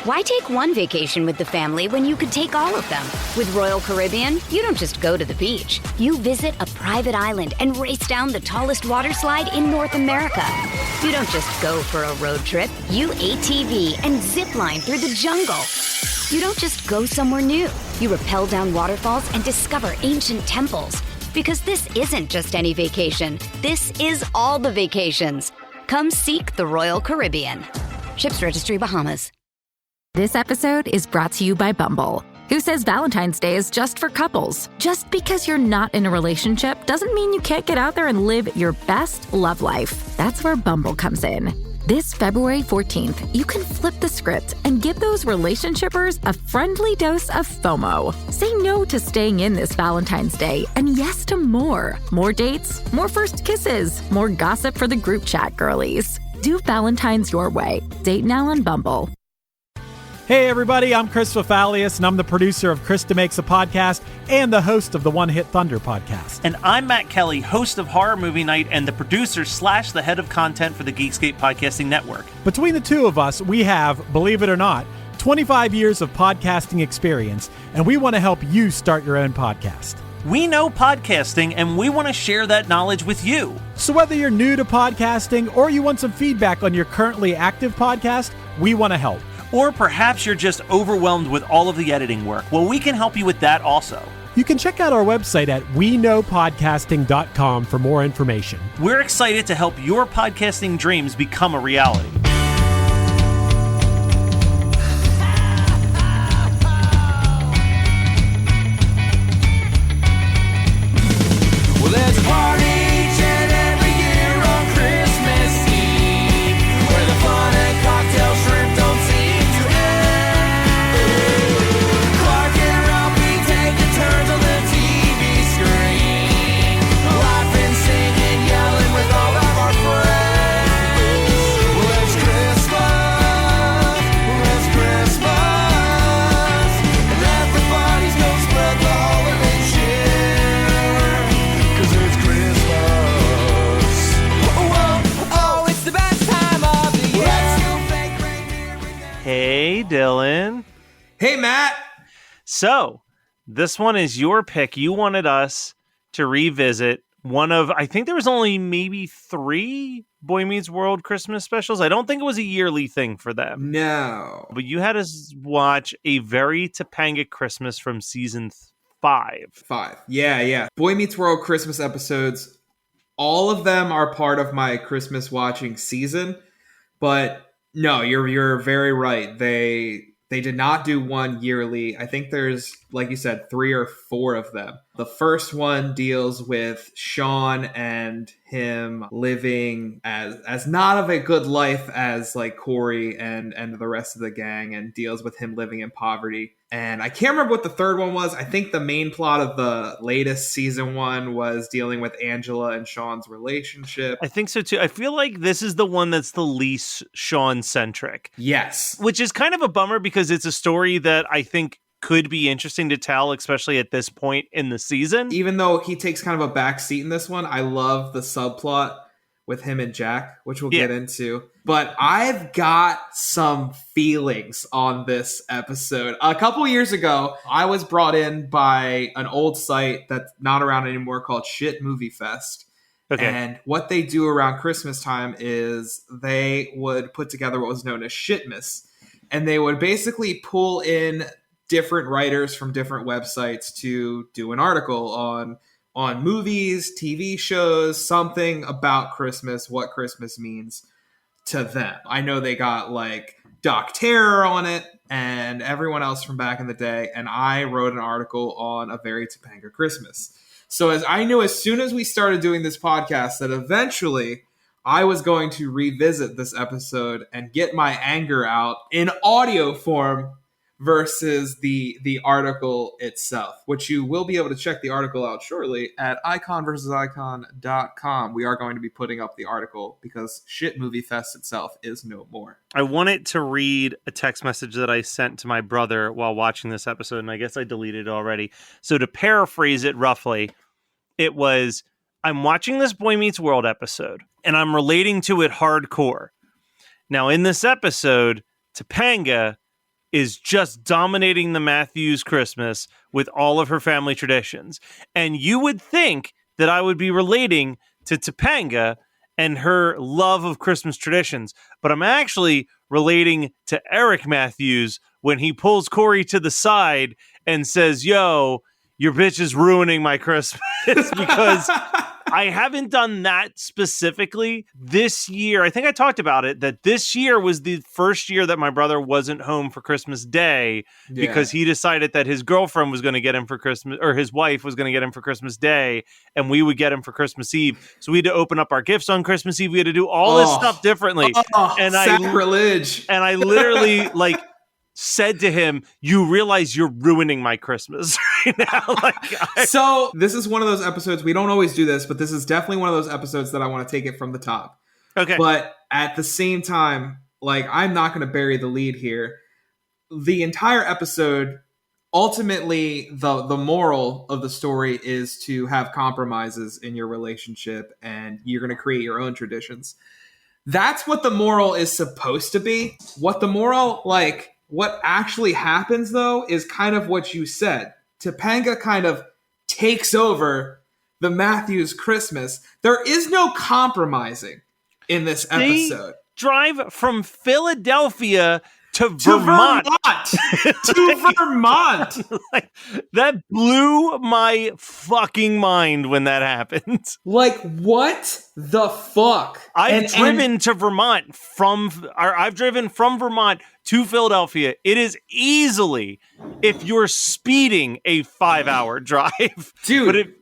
Why take one vacation with the family when you could take all of them? With Royal Caribbean, you don't just go to the beach. You visit a private island and race down the tallest water slide in North America. You don't just go for a road trip. You ATV and zip line through the jungle. You don't just go somewhere new. You rappel down waterfalls and discover ancient temples. Because this isn't just any vacation. This is all the vacations. Come seek the Royal Caribbean. Ships Registry, Bahamas. This episode is brought to you by Bumble, who says Valentine's Day is just for couples. Just because you're not in a relationship doesn't mean you can't get out there and live your best love life. That's where Bumble comes in. This February 14th, you can flip the script and give those relationshipers a friendly dose of FOMO. Say no to staying in this Valentine's Day and yes to more. More dates, more first kisses, more gossip for the group chat girlies. Do Valentine's your way. Date now on Bumble. Hey everybody, I'm Chris Fafalius, and I'm the producer of Krista Makes a Podcast and the host of the One Hit Thunder podcast. And I'm Matt Kelly, host of Horror Movie Night and the producer / the head of content for the Geekscape Podcasting Network. Between the two of us, we have, believe it or not, 25 years of podcasting experience, and we want to help you start your own podcast. We know podcasting, and we want to share that knowledge with you. So whether you're new to podcasting or you want some feedback on your currently active podcast, we want to help. Or perhaps you're just overwhelmed with all of the editing work. Well, we can help you with that also. You can check out our website at weknowpodcasting.com for more information. We're excited to help your podcasting dreams become a reality. Well, there's a party each and every year on Christmas Eve, where the fun and cocktail shrimp don't seem to end. Clark and Ralphie taking turns on the TV screen, laughing, singing, yelling with all of our friends. Well, it's Christmas, and everybody's gonna spread the holiday cheer, 'cause it's Christmas. Oh, it's the best time of the year. Let's go fake reindeer again. Hey, Dylan. Hey, Matt. So, this one is your pick. You wanted us to revisit one of, I think there was only maybe 3 Boy Meets World Christmas specials. I don't think it was a yearly thing for them. No. But you had us watch A Very Topanga Christmas from season 5. 5. Yeah. Boy Meets World Christmas episodes, all of them are part of my Christmas watching season. But no, you're very right. They did not do one yearly. I think there's, like you said, 3 or 4 of them. The first one deals with Sean and him living as not of a good life as like Cory and the rest of the gang, and deals with him living in poverty. And I can't remember what the third one was. I think the main plot of the latest season 1 was dealing with Angela and Sean's relationship. I think so too. I feel like this is the one that's the least Sean-centric. Yes. Which is kind of a bummer because it's a story that I think could be interesting to tell, especially at this point in the season. Even though he takes kind of a back seat in this one, I love the subplot with him and Jack, which we'll get into. But I've got some feelings on this episode. A couple years ago, I was brought in by an old site that's not around anymore called Shit Movie Fest. Okay. And what they do around Christmas time is they would put together what was known as Shitmas. And they would basically pull in different writers from different websites to do an article on movies, TV shows, something about Christmas, what Christmas means to them. I know they got like Doc Terror on it and everyone else from back in the day. And I wrote an article on A Very Topanga Christmas. So as I knew as soon as we started doing this podcast that eventually I was going to revisit this episode and get my anger out in audio form versus the article itself, which you will be able to check the article out shortly at iconversusicon.com. We are going to be putting up the article because Shit Movie Fest itself is no more. I wanted to read a text message that I sent to my brother while watching this episode, and I guess I deleted it already. So to paraphrase it roughly, it was, I'm watching this Boy Meets World episode, and I'm relating to it hardcore. Now, in this episode, Topanga is just dominating the Matthews Christmas with all of her family traditions. And you would think that I would be relating to Topanga and her love of Christmas traditions, but I'm actually relating to Eric Matthews when he pulls Cory to the side and says, yo, your bitch is ruining my Christmas, because I haven't done that specifically this year. I think I talked about it, that this year was the first year that my brother wasn't home for Christmas Day because he decided that his girlfriend was going to get him for Christmas, or his wife was going to get him for Christmas Day, and we would get him for Christmas Eve. So we had to open up our gifts on Christmas Eve. We had to do all this stuff differently. And sacrilege. I literally said to him, you realize you're ruining my Christmas right now. So this is one of those episodes, we don't always do this, but this is definitely one of those episodes that I want to take it from the top. Okay. But at the same time, I'm not going to bury the lead here. The entire episode, ultimately, the moral of the story is to have compromises in your relationship, and you're going to create your own traditions. That's what the moral is supposed to be. What the moral, what actually happens, though, is kind of what you said. Topanga kind of takes over the Matthews Christmas. There is no compromising in this episode. They drive from Philadelphia to Vermont. To Vermont. That blew my fucking mind when that happened. What the fuck? I've driven from Vermont to Philadelphia. It is easily, if you're speeding, a 5-hour drive. Dude,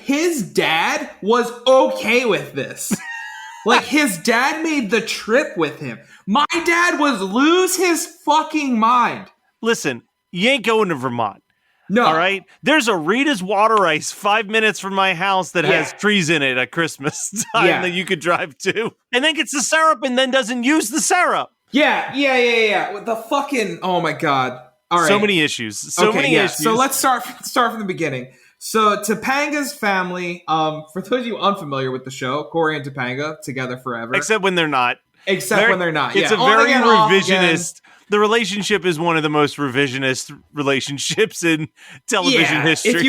his dad was okay with this. His dad made the trip with him. My dad would lose his fucking mind. Listen, you ain't going to Vermont. No. All right? There's a Rita's Water Ice 5 minutes from my house that has trees in it at Christmas time that you could drive to. And then gets the syrup and then doesn't use the syrup. Yeah. With the fucking... Oh, my God. All right. So many issues. So many issues. So let's start from the beginning. So Topanga's family, for those of you unfamiliar with the show, Cory and Topanga, together forever. Except when they're not. It's a very revisionist. The relationship is one of the most revisionist relationships in television history. If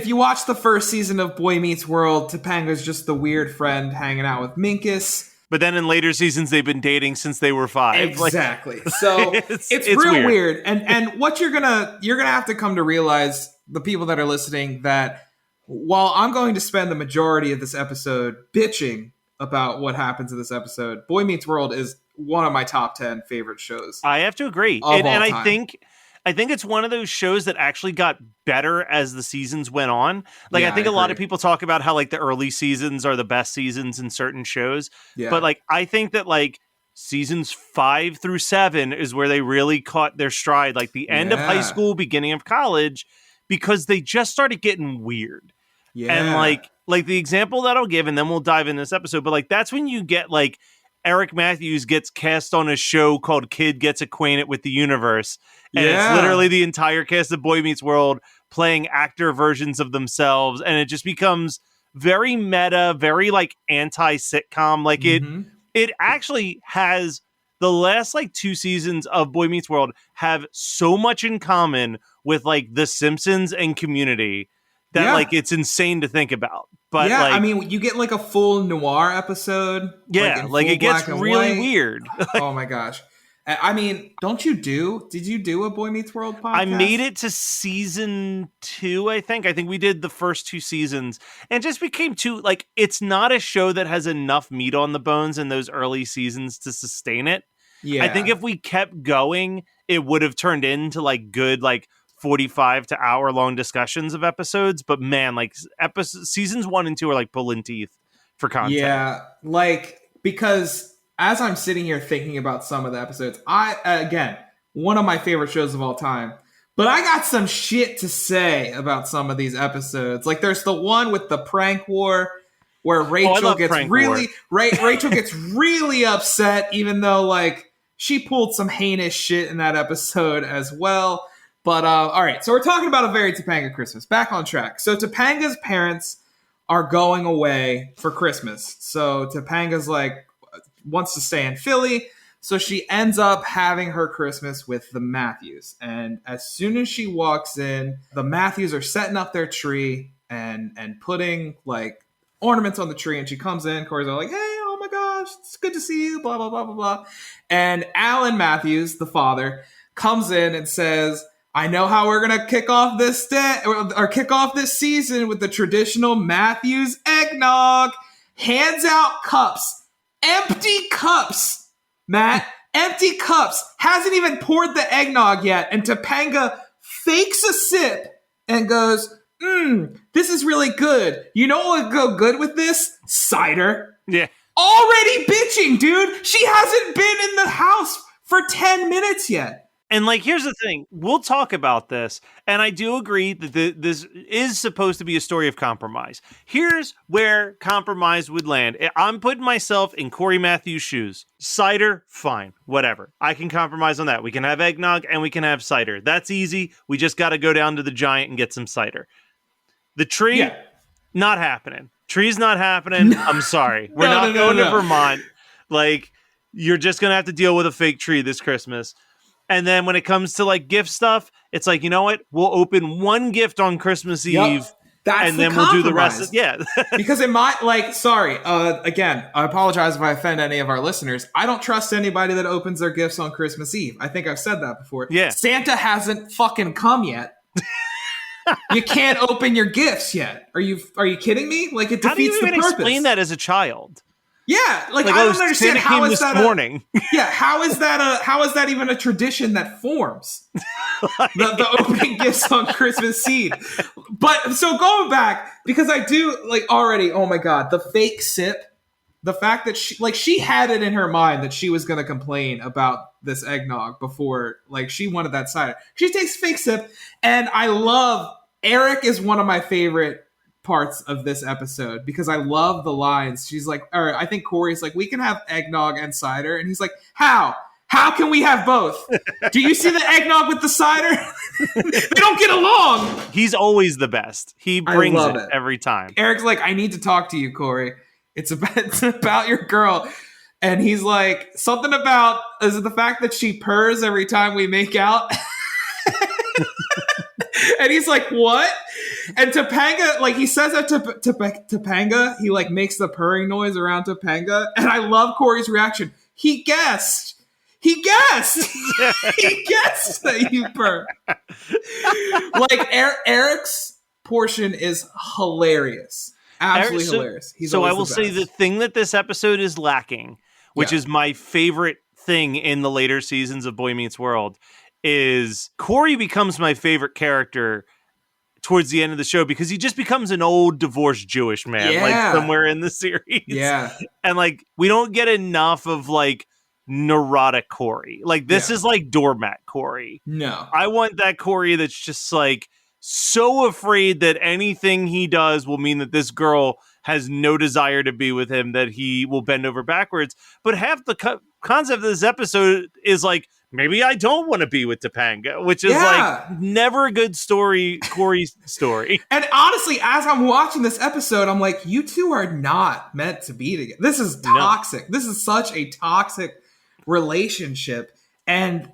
you watch the first season of Boy Meets World, Topanga's just the weird friend hanging out with Minkus. But then in later seasons, they've been dating since they were 5. Exactly. So it's real weird. And what you're gonna have to come to realize, the people that are listening, that while I'm going to spend the majority of this episode bitching about what happens in this episode, Boy Meets World is one of my top 10 favorite shows. I have to agree. And I think it's one of those shows that actually got better as the seasons went on. I think a lot of people talk about how the early seasons are the best seasons in certain shows. Yeah. But I think that seasons 5 through 7 is where they really caught their stride. The end of high school, beginning of college, because they just started getting weird. Yeah. And the example that I'll give, and then we'll dive in this episode, but that's when you get Eric Matthews gets cast on a show called Kid Gets Acquainted with the Universe. And it's literally the entire cast of Boy Meets World playing actor versions of themselves. And it just becomes very meta, very anti-sitcom. It actually has, the last 2 seasons of Boy Meets World have so much in common with The Simpsons and Community that it's insane to think about. But you get a full noir episode. Yeah, it gets really weird. Oh my gosh. Did you do a Boy Meets World podcast? I made it to season 2, I think. I think we did the first 2 seasons. And just became too, it's not a show that has enough meat on the bones in those early seasons to sustain it. Yeah. I think if we kept going, it would have turned into good 45 to hour long discussions of episodes, but man, seasons 1 and 2 are pulling teeth for content. Yeah, because as I'm sitting here thinking about some of the episodes, again, one of my favorite shows of all time, but I got some shit to say about some of these episodes. There's the one with the prank war where Rachel gets Rachel gets really upset, even though she pulled some heinous shit in that episode as well. But, all right, so we're talking about A Very Topanga Christmas. Back on track. So Topanga's parents are going away for Christmas. So Topanga's wants to stay in Philly. So she ends up having her Christmas with the Matthews. And as soon as she walks in, the Matthews are setting up their tree and putting like ornaments on the tree. And she comes in, Cory's all like, hey, oh my gosh, it's good to see you, blah, blah, blah, blah, blah. And Alan Matthews, the father, comes in and says, I know how we're going to kick off this day or kick off this season with the traditional Matthews eggnog. Hands out cups, empty cups, Matt, empty cups. Hasn't even poured the eggnog yet. And Topanga fakes a sip and goes, this is really good. You know what would go good with this? Cider. Yeah. Already bitching, dude. She hasn't been in the house for 10 minutes yet. And like, here's the thing. We'll talk about this. And I do agree that this is supposed to be a story of compromise. Here's where compromise would land. I'm putting myself in Cory Matthews' shoes. Cider, fine. Whatever. I can compromise on that. We can have eggnog and we can have cider. That's easy. We just got to go down to the Giant and get some cider. The tree, not happening. Tree's not happening. I'm sorry. We're not going to Vermont. Like, you're just going to have to deal with a fake tree this Christmas. And then when it comes to like gift stuff, it's like, you know what? We'll open one gift on Christmas Eve. That's then we'll do the rest. Because it might again, I apologize if I offend any of our listeners. I don't trust anybody that opens their gifts on Christmas Eve. I think I've said that before. Yeah. Santa hasn't fucking come yet. You can't open your gifts yet. Are you kidding me? Like, it defeats the purpose. How do you even explain that as a child? Yeah, like I don't understand how is that morning. How is that even a tradition that forms? the opening gifts on Christmas Eve. But so going back, because I do like already, oh my God, the fake sip, the fact that she had it in her mind that she was going to complain about this eggnog before, like she wanted that cider. She takes fake sip, and I love Eric is one of my favorite parts of this episode because I love the lines. She's like, or I think Cory's like, we can have eggnog and cider. And he's like, how? How can we have both? Do you see the eggnog with the cider? They don't get along. He's always the best. He brings it every time. Eric's like, I need to talk to you, Cory. It's about your girl. And he's like, something about, is it the fact that she purrs every time we make out? And he's like, what? And Topanga, like, he says that to Topanga. He, like, makes the purring noise around Topanga. And I love Cory's reaction. He guessed. He guessed. He guessed that you purr. Like, Eric's portion is hilarious. Absolutely hilarious. So I will say the thing that this episode is lacking, which is my favorite thing in the later seasons of Boy Meets World, is Cory becomes my favorite character towards the end of the show because he just becomes an old divorced Jewish man, like somewhere in the series. Yeah. And like, we don't get enough of like neurotic Cory. Like this is like doormat Cory. No. I want that Cory that's just like so afraid that anything he does will mean that this girl has no desire to be with him, that he will bend over backwards. But half the concept of this episode is like, maybe I don't want to be with Topanga, which is like never a good story, Cory's story. And honestly, as I'm watching this episode, I'm like, you two are not meant to be together. This is toxic. No. This is such a toxic relationship. And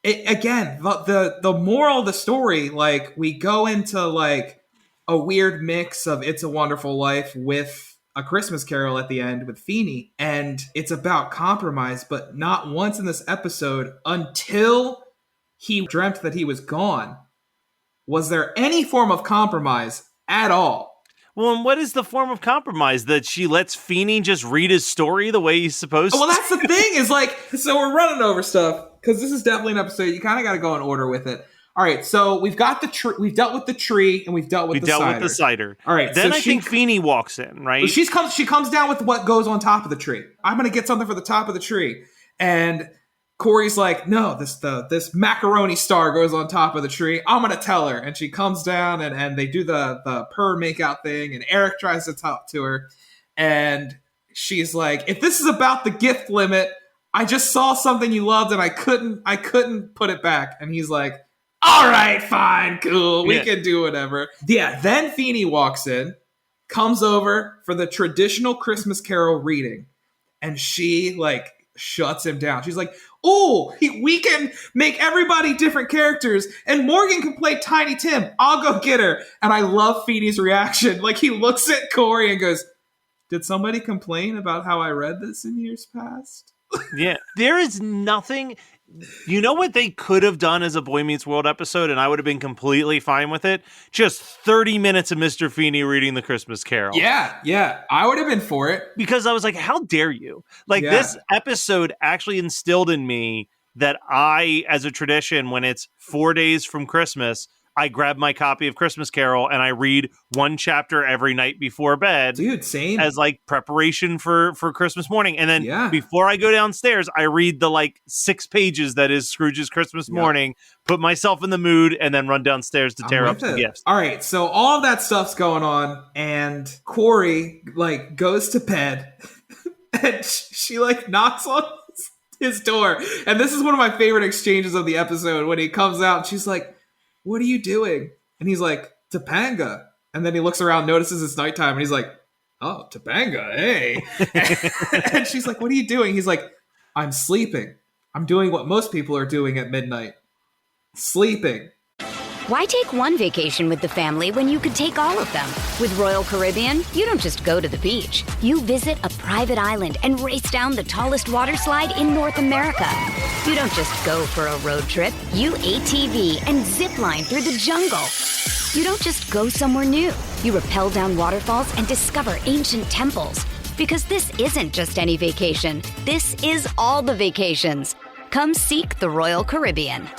again, the moral of the story, like we go into like a weird mix of It's a Wonderful Life with A Christmas Carol at the end with Feeney, and it's about compromise, but not once in this episode until he dreamt that he was gone was there any form of compromise at all. Well, and what is the form of compromise? That she lets Feeney just read his story the way he's supposed to? Well, that's the thing is like, so we're running over stuff because this is definitely an episode. You kind of got to go in order with it. All right, so we've got the tree. We've dealt with the tree, and we've dealt with the cider. All right, then so I think Feeney walks in, right? She comes down with what goes on top of the tree. I'm gonna get something for the top of the tree, and Cory's like, no, this macaroni star goes on top of the tree. I'm gonna tell her, and she comes down, and they do the purr makeout thing, and Eric tries to talk to her, and she's like, if this is about the gift limit, I just saw something you loved, and I couldn't put it back, and he's like, all right, fine, cool. We can do whatever. Yeah, then Feeney walks in, comes over for the traditional Christmas Carol reading, and she, like, shuts him down. She's like, "Oh, we can make everybody different characters, and Morgan can play Tiny Tim. I'll go get her." And I love Feeney's reaction. Like, he looks at Cory and goes, "Did somebody complain about how I read this in years past?" Yeah, there is nothing. You know what they could have done as a Boy Meets World episode, and I would have been completely fine with it? Just 30 minutes of Mr. Feeney reading the Christmas Carol. Yeah, I would have been for it. Because I was like, how dare you? Like, this episode actually instilled in me that I, as a tradition, when it's 4 days from Christmas, I grab my copy of Christmas Carol and I read one chapter every night before bed. Dude, same. As like preparation for Christmas morning. And then before I go downstairs, I read the like 6 pages that is Scrooge's Christmas morning, put myself in the mood, and then run downstairs to tear up some gifts. All right, so all of that stuff's going on, and Cory like goes to bed and she like knocks on his door. And this is one of my favorite exchanges of the episode when he comes out and she's like, "What are you doing?" And he's like, "Topanga." And then he looks around, notices it's nighttime, and he's like, "Oh, Topanga, hey." And she's like, "What are you doing?" He's like, "I'm sleeping. I'm doing what most people are doing at midnight. Sleeping." Why take one vacation with the family when you could take all of them? With Royal Caribbean, you don't just go to the beach. You visit a private island and race down the tallest water slide in North America. You don't just go for a road trip. You ATV and zip line through the jungle. You don't just go somewhere new. You rappel down waterfalls and discover ancient temples. Because this isn't just any vacation. This is all the vacations. Come seek the Royal Caribbean.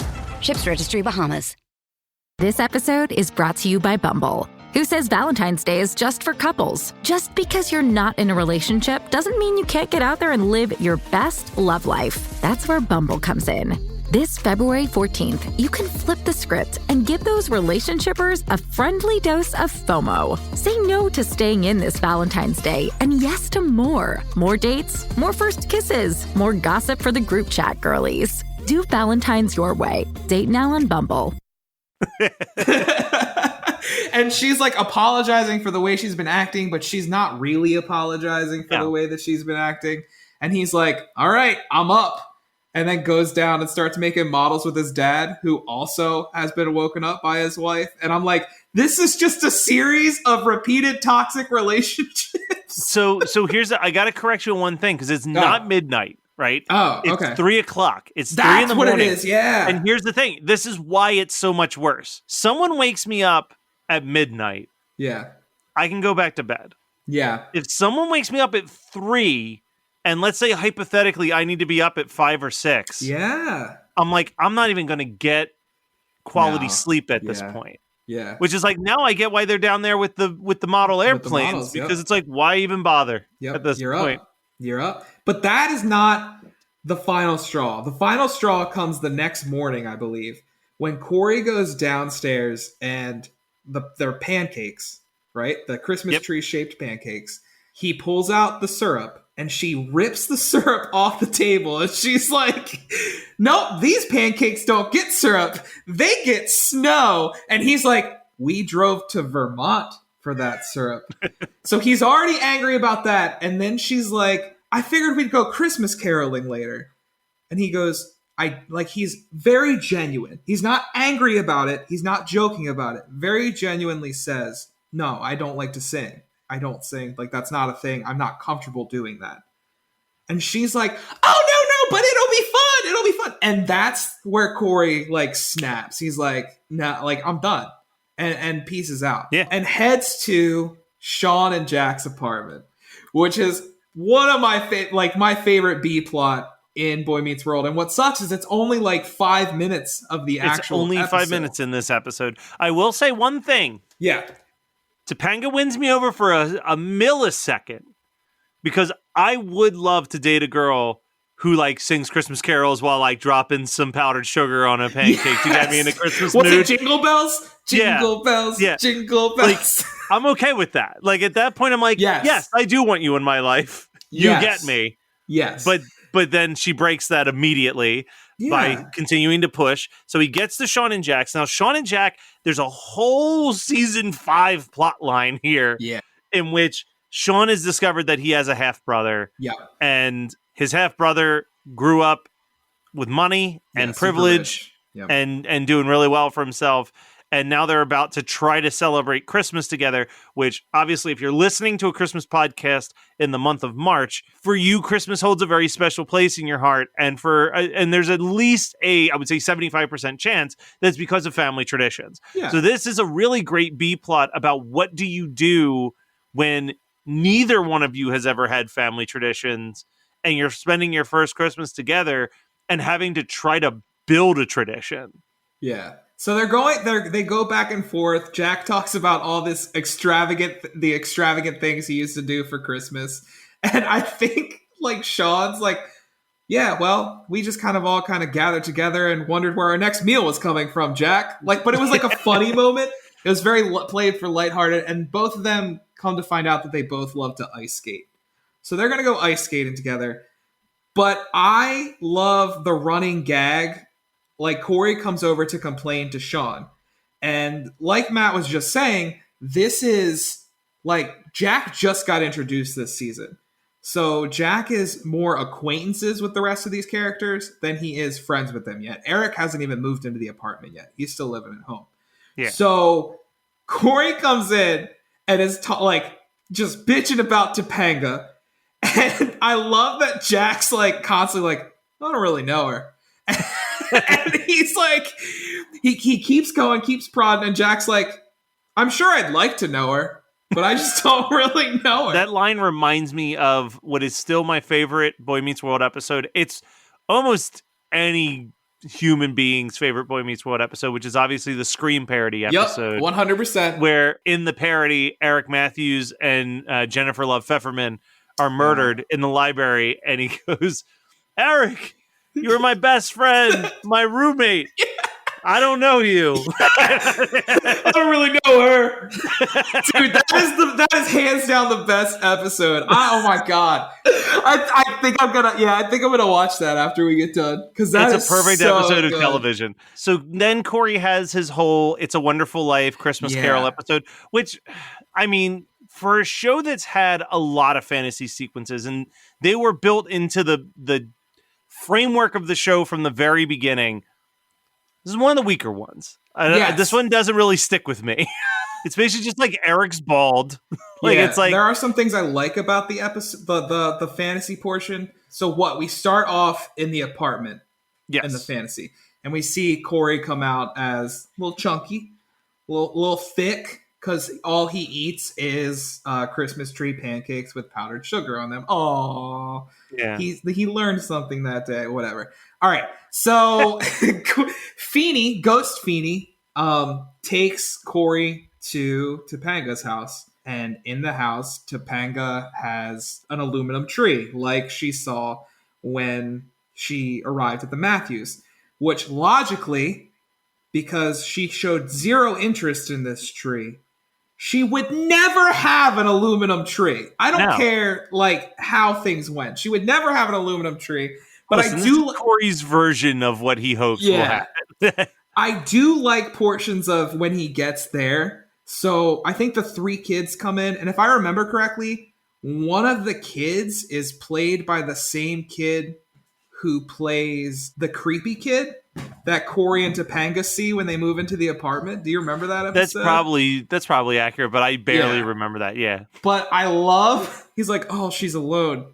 Ships Registry, Bahamas. This episode is brought to you by Bumble, who says Valentine's Day is just for couples. Just because you're not in a relationship doesn't mean you can't get out there and live your best love life. That's where Bumble comes in. This February 14th, you can flip the script and give those relationshipers a friendly dose of FOMO. Say no to staying in this Valentine's Day and yes to more. More dates, more first kisses, more gossip for the group chat girlies. Do Valentine's your way. Date now on Bumble. And she's like apologizing for the way she's been acting, but she's not really apologizing for the way that she's been acting. And he's like, "All right, I'm up." And then goes down and starts making models with his dad, who also has been woken up by his wife. And I'm like, this is just a series of repeated toxic relationships. So I got to correct you on one thing, because it's not midnight. Right? Oh, okay. It's 3 o'clock. It's 3 That's in the morning. what it is, yeah. And here's the thing. This is why it's so much worse. Someone wakes me up at midnight. Yeah. I can go back to bed. Yeah. If someone wakes me up at 3, and let's say hypothetically I need to be up at 5 or 6. Yeah. I'm like, I'm not even going to get quality sleep at this point. Yeah. Which is like, now I get why they're down there with the model airplanes, because it's like, why even bother at this point? You're up. But that is not the final straw. The final straw comes the next morning, I believe, when Cory goes downstairs and they're pancakes, right? The Christmas tree-shaped pancakes. He pulls out the syrup, and she rips the syrup off the table. And she's like, "Nope, these pancakes don't get syrup. They get snow." And he's like, "We drove to Vermont for that syrup." So he's already angry about that. And then she's like, "I figured we'd go Christmas caroling later." And he goes, he's very genuine. He's not angry about it. He's not joking about it. Very genuinely says, "No, I don't like to sing. I don't sing. Like, that's not a thing. I'm not comfortable doing that." And she's like, "Oh, no, but it'll be fun. It'll be fun." And that's where Cory like snaps. He's like, "Nah, like, I'm done." And pieces out. Yeah. And heads to Sean and Jack's apartment, which is one of my favorite B plot in Boy Meets World. And what sucks is it's only like 5 minutes of the actual only episode. 5 minutes in this episode. I will say one thing. Yeah. Topanga wins me over for a millisecond, because I would love to date a girl who like sings Christmas carols while like dropping some powdered sugar on a pancake to get me in a Christmas mood. What's it, Jingle Bells? Jingle bells, jingle bells. Like, I'm okay with that. Like, at that point, I'm like, yes, I do want you in my life. You get me. Yes. But then she breaks that immediately by continuing to push. So he gets to Sean and Jack's. Now, Sean and Jack, there's a whole season 5 plot line here in which Sean has discovered that he has a half brother. Yeah. And his half brother grew up with money and super privilege rich. Yep. and doing really well for himself. And now they're about to try to celebrate Christmas together, which obviously, if you're listening to a Christmas podcast in the month of March, for you, Christmas holds a very special place in your heart. And and there's at least I would say 75% chance that's because of family traditions. Yeah. So this is a really great B plot about what do you do when neither one of you has ever had family traditions and you're spending your first Christmas together and having to try to build a tradition. Yeah. So they go back and forth. Jack talks about all the extravagant things he used to do for Christmas. And I think like Sean's like, yeah, well, we just all gathered together and wondered where our next meal was coming from, Jack. Like, but it was like a funny moment. It was very played for lighthearted. And both of them come to find out that they both love to ice skate. So they're going to go ice skating together. But I love the running gag. Like, Cory comes over to complain to Sean. And like Matt was just saying, this is, like, Jack just got introduced this season. So Jack is more acquaintances with the rest of these characters than he is friends with them yet. Eric hasn't even moved into the apartment yet. He's still living at home. Yeah. So Cory comes in and is, just bitching about Topanga. And I love that Jack's, like, constantly like, I don't really know her. And he's like, he keeps going, keeps prodding, and Jack's like, I'm sure I'd like to know her, but I just don't really know her. That line reminds me of what is still my favorite Boy Meets World episode. It's almost any human being's favorite Boy Meets World episode, which is obviously the Scream parody episode. Yep, 100%. Where in the parody, Eric Matthews and Jennifer Love Pfefferman are murdered in the library, and he goes, Eric, you're my best friend, my roommate. I don't know you. I don't really know her. Dude, that is hands down the best episode. Oh my god. I think I'm gonna watch that after we get done. Because it's a perfect episode of television. So then Cory has his whole It's a Wonderful Life Christmas Carol episode, which, I mean, for a show that's had a lot of fantasy sequences, and they were built into the framework of the show from the very beginning, this is one of the weaker ones. This one doesn't really stick with me. It's basically just like Eric's bald. It's like, there are some things I like about the episode, the fantasy portion. So we start off in the apartment, in the fantasy, and we see Cory come out as a little chunky, a little thick, because all he eats is Christmas tree pancakes with powdered sugar on them. Aww. Yeah. He learned something that day, whatever. All right. So Ghost Feeny, takes Cory to Topanga's house. And in the house, Topanga has an aluminum tree, like she saw when she arrived at the Matthews, which logically, because she showed zero interest in this tree, she would never have an aluminum tree. I don't care how things went. She would never have an aluminum tree. But listen, I do this is Cory's version of what he hopes will happen. I do like portions of when he gets there. So I think the three kids come in, and if I remember correctly, one of the kids is played by the same kid who plays the creepy kid that Cory and Topanga see when they move into the apartment. Do you remember that episode? That's probably accurate, but I barely remember that. Yeah. But I love, he's like, oh, she's alone.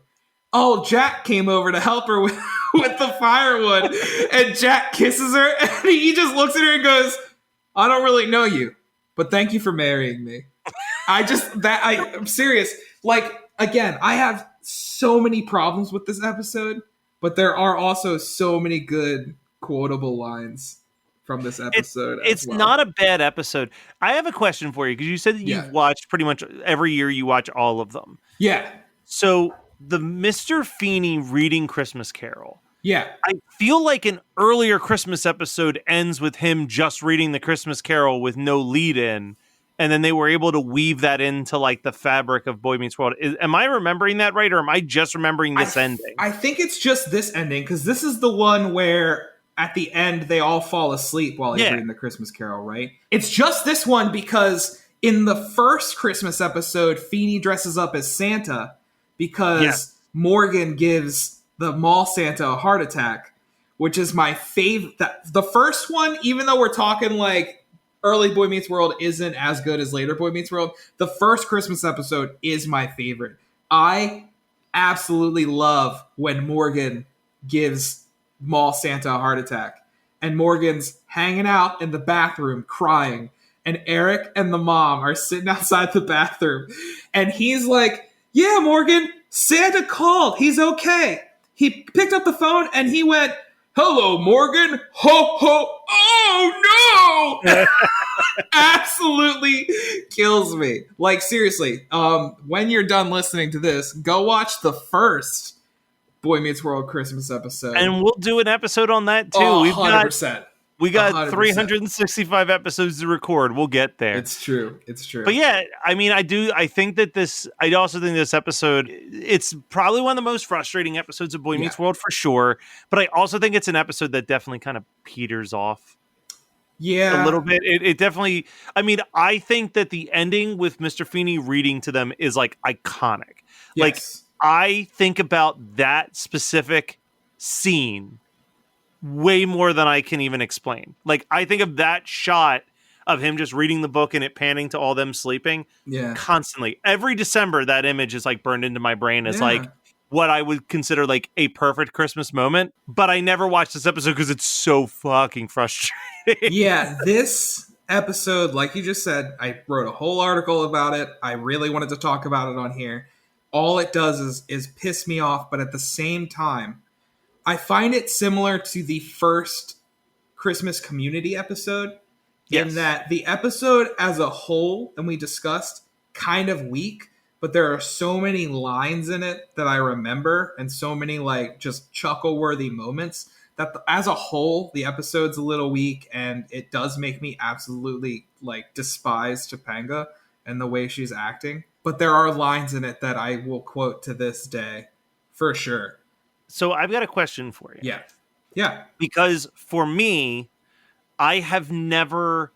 Oh, Jack came over to help her with the firewood. And Jack kisses her, and he just looks at her and goes, I don't really know you, but thank you for marrying me. I'm serious. Like, again, I have so many problems with this episode, but there are also so many good quotable lines from this episode. It's not a bad episode. I have a question for you, because you said that you've watched pretty much every year, you watch all of them. Yeah. So the Mr. Feeney reading Christmas Carol. Yeah. I feel like an earlier Christmas episode ends with him just reading the Christmas Carol with no lead in. And then they were able to weave that into like the fabric of Boy Meets World. Am I remembering that right? Or am I just remembering this ending? I think it's just this ending, because this is the one where at the end they all fall asleep while he's reading the Christmas Carol, right? It's just this one because In the first Christmas episode, Feeney dresses up as Santa because Morgan gives the mall Santa a heart attack, which is my favorite. The first one, even though we're talking like early Boy Meets World isn't as good as later Boy Meets World, the first Christmas episode is my favorite. I absolutely love when Morgan gives mall Santa a heart attack. And Morgan's hanging out in the bathroom crying. And Eric and the mom are sitting outside the bathroom. And he's like, yeah, Morgan, Santa called. He's okay. He picked up the phone and he went, hello, Morgan. Ho, ho. Oh, no. Absolutely kills me. Like, seriously, when you're done listening to this, go watch the first Boy Meets World Christmas episode. And we'll do an episode on that, too. Oh, We've 100%. We got 100%. 365 episodes to record. We'll get there. It's true. It's true. But yeah, I mean, I also think this episode, it's probably one of the most frustrating episodes of Boy Meets World for sure. But I also think it's an episode that definitely kind of peters off. Yeah. A little bit. It definitely, I mean, I think that the ending with Mr. Feeney reading to them is like iconic. Yes. Like, I think about that specific scene way more than I can even explain. Like, I think of that shot of him just reading the book and it panning to all them sleeping constantly. Every December, that image is like burned into my brain as like what I would consider like a perfect Christmas moment. But I never watched this episode because it's so fucking frustrating. Yeah, this episode, like you just said, I wrote a whole article about it. I really wanted to talk about it on here. All it does is piss me off, but at the same time, I find it similar to the first Christmas Community episode in that the episode as a whole, and we discussed, kind of weak, but there are so many lines in it that I remember and so many like just chuckle-worthy moments that as a whole, the episode's a little weak, and it does make me absolutely like despise Topanga and the way she's acting. But there are lines in it that I will quote to this day for sure. So I've got a question for you. Yeah. Because for me, I have never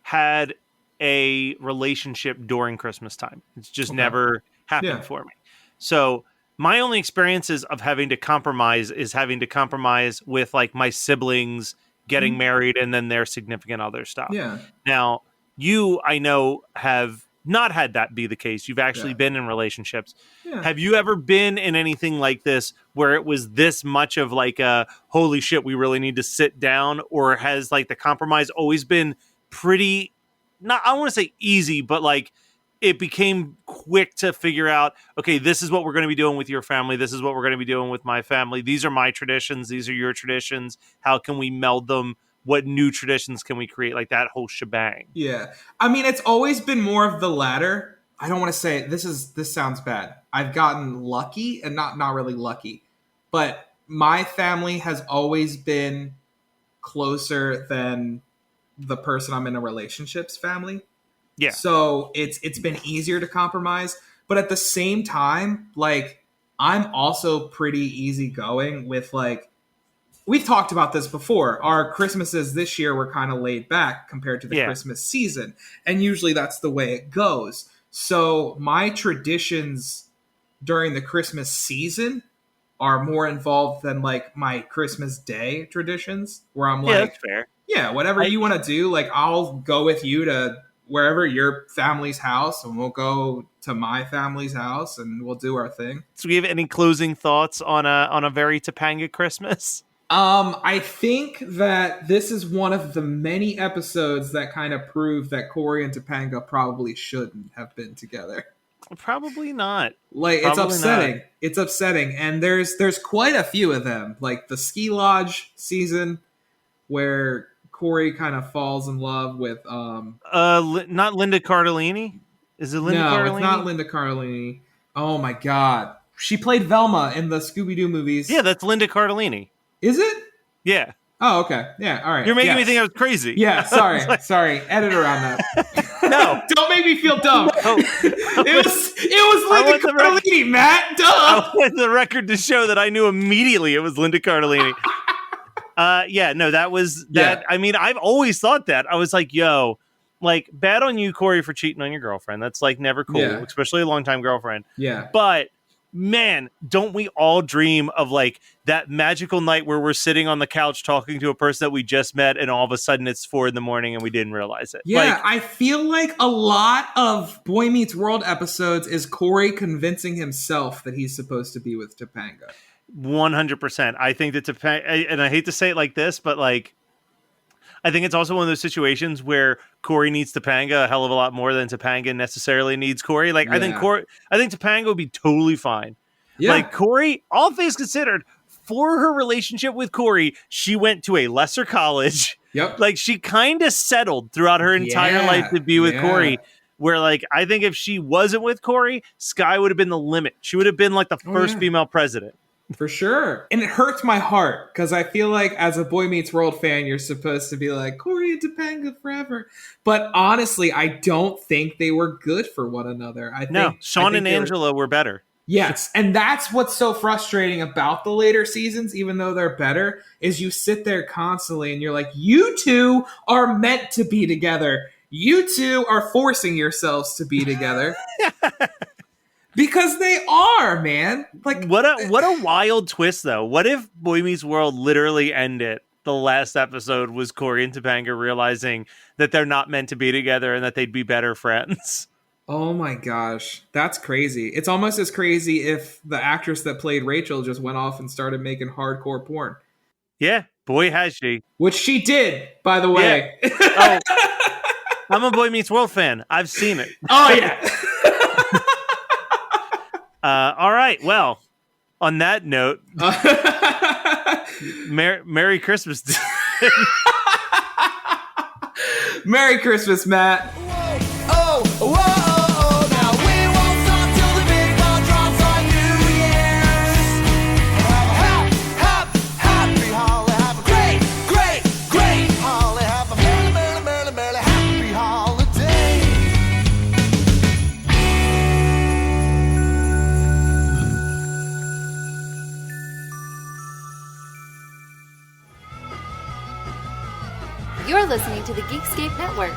had a relationship during Christmas time. It's just never happened for me. So my only experiences of having to compromise is having to compromise with like my siblings getting married and then their significant other stuff. Yeah. Now, you, I know, have not had that be the case. You've actually been in relationships. Yeah. Have you ever been in anything like this where it was this much of like a holy shit, we really need to sit down? Or has like the compromise always been pretty, not, I don't want to say easy, but like it became quick to figure out, okay, this is what we're going to be doing with your family. This is what we're going to be doing with my family. These are my traditions. These are your traditions. How can we meld them? What new traditions can we create? Like that whole shebang. Yeah. I mean, it's always been more of the latter. I don't want to say this sounds bad. I've gotten lucky and not really lucky, but my family has always been closer than the person I'm in a relationship's family. Yeah. So it's been easier to compromise, but at the same time, like I'm also pretty easygoing with like, we've talked about this before. Our Christmases this year were kind of laid back compared to the Christmas season. And usually that's the way it goes. So my traditions during the Christmas season are more involved than like my Christmas Day traditions where I'm like, that's fair. Yeah, whatever you want to do, like I'll go with you to wherever your family's house and we'll go to my family's house and we'll do our thing. So do you have any closing thoughts on a Very Topanga Christmas? I think that this is one of the many episodes that kind of prove that Cory and Topanga probably shouldn't have been together. Probably not. Like, probably it's upsetting. Not. It's upsetting. And there's quite a few of them. Like the ski lodge season where Cory kind of falls in love with not Linda Cardellini? Is it Linda Cardellini? No, it's not Linda Cardellini. Oh my god. She played Velma in the Scooby-Doo movies. Yeah, that's Linda Cardellini. Is it? Yeah. Oh, okay. Yeah, all right. You're making me think I was crazy. Yeah, sorry. Edit around that. No. Don't make me feel dumb. No. It was Linda Cardellini, Matt. Duh. I want the record to show that I knew immediately it was Linda Cardellini. that was that. Yeah. I mean, I've always thought that. I was like, yo, Like, bad on you, Cory, for cheating on your girlfriend. That's like never cool, Yeah. especially a longtime girlfriend. Yeah. But man, don't we all dream of like that magical night where we're sitting on the couch talking to a person that we just met, and all of a sudden it's 4 a.m. and we didn't realize it. Yeah, Like, I feel like a lot of Boy Meets World episodes is Cory convincing himself that he's supposed to be with Topanga. 100%. I think that Topanga, and I hate to say it like this, but like, I think it's also one of those situations where Cory needs Topanga a hell of a lot more than Topanga necessarily needs Cory. Like, I think Topanga would be totally fine. Yeah. Like, Cory, all things considered, for her relationship with Cory, she went to a lesser college. Yep. Like, she kind of settled throughout her entire life to be with Cory. Where, like, I think if she wasn't with Cory, Sky would have been the limit. She would have been like the first female president. For sure. And it hurts my heart because I feel like as a Boy Meets World fan, you're supposed to be like, Cory and Topanga forever. But honestly, I don't think they were good for one another. Sean and Angela were better. Yes. And that's what's so frustrating about the later seasons, even though they're better, is you sit there constantly and you're like, you two are meant to be together. You two are forcing yourselves to be together. Because they are, man. Like, what a wild twist, though. What if Boy Meets World literally ended? The last episode was Cory and Topanga realizing that they're not meant to be together and that they'd be better friends. Oh my gosh, that's crazy. It's almost as crazy if the actress that played Rachel just went off and started making hardcore porn. Yeah, boy has she. Which she did, by the way. Yeah. Oh, I'm a Boy Meets World fan. I've seen it. Oh, yeah. All right. Well, on that note, Merry Christmas. Merry Christmas, Matt. Oh, whoa, oh, now we won't stop till the big ball drops on New Year's. Happy holiday, have a great holiday, have a merry happy holiday. You're listening to the Geekscape Network.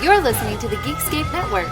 You're listening to the Geekscape Network.